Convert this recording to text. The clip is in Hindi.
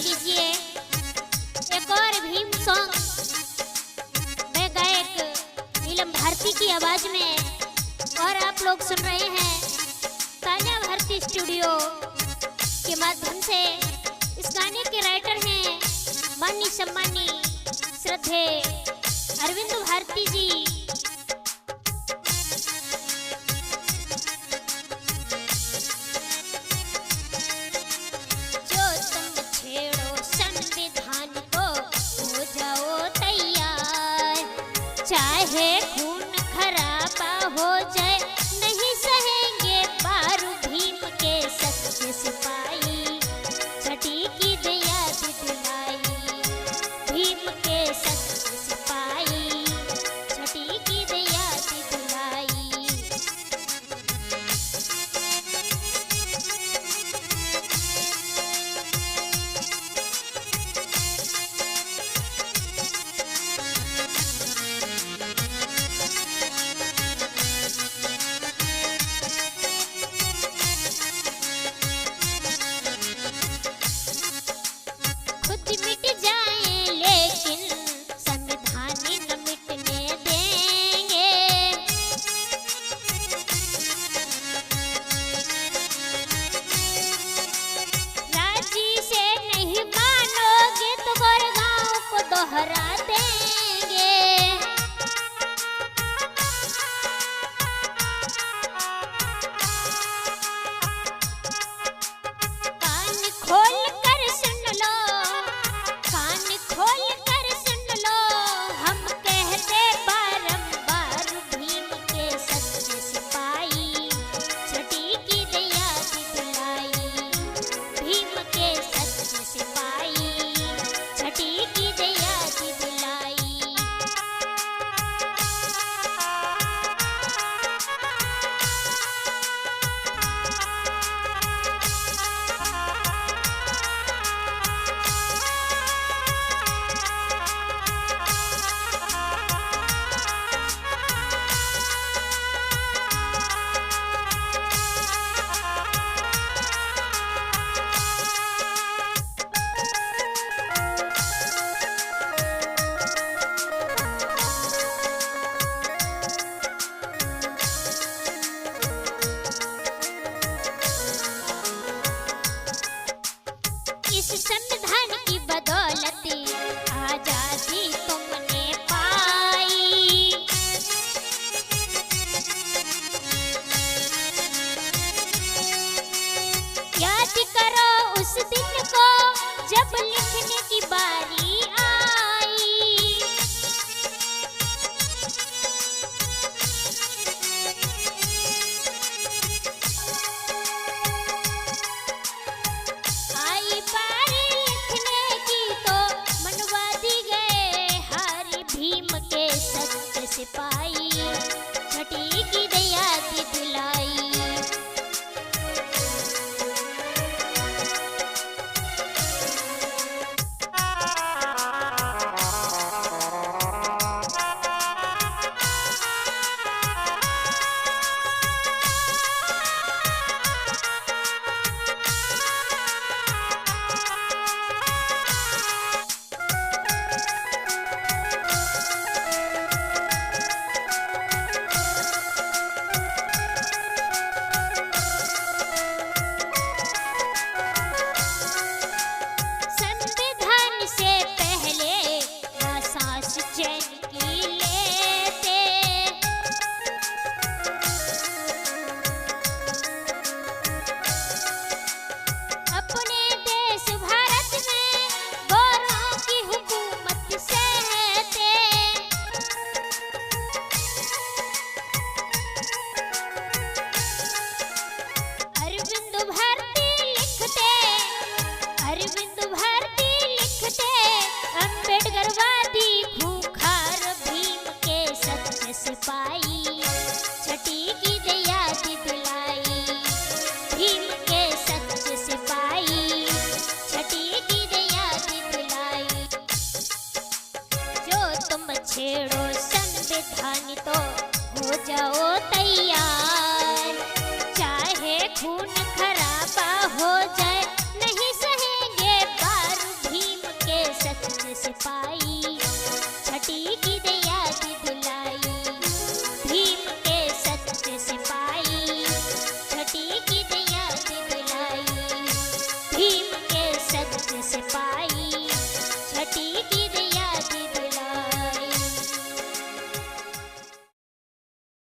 लीजिए एक और भीम सॉन्ग मैं गायक नीलम भारती की आवाज में, और आप लोग सुन रहे हैं ताजा भारती स्टूडियो के माध्यम से। इस गाने के राइटर हैं माननीय सम्मानीय श्रद्धे अरविंद भारती जी। जो तुम छेड़ो संविधान को हो जाओ तैयार, चाहे खून खराबा हो जाए नहीं सहेंगे बारू भीम के सच्चे सिपाही। छठी की दया दिलाई भीम के सच्चे सिपाही, छठी की दया दिलाई। खुद मिट जाए लेकिन संविधान न मिटने देंगे। राजी से नहीं मानोगे तो गोरगांव को दोहरा देंगे। कान खोल कर सुन लो, कान खोल कर सुन लो, हम कहते बारंबार भीम के सच्चे सिपाही। छठी की दया दिलाई भीम के सच्चे सिपाही, छठी की दया दिलाई। इस संविधान की बदौलत आजादी तुमने पाई। याद करो उस दिन को जब लिखने की बारी आई। आई बारी लिखने की तो मनवा दी गए हारी भीम के सच्चे सिपाही। छठी की दया दिलाई संविधान से पहले ना सांस चैन की लेते। अपने देश भारत में गोरों की हुकूमत सहते। अरविंद भारती लिखते, अरविंद भारती लिखते, अम्बेडकरवादी खूंखार भीम के सच्चे सिपाही। छठी की दया दिलाई भीम के सच्चे सिपाही, छठी की दया दिलाई। जो तुम छेड़ो संविधान तो हो जाओ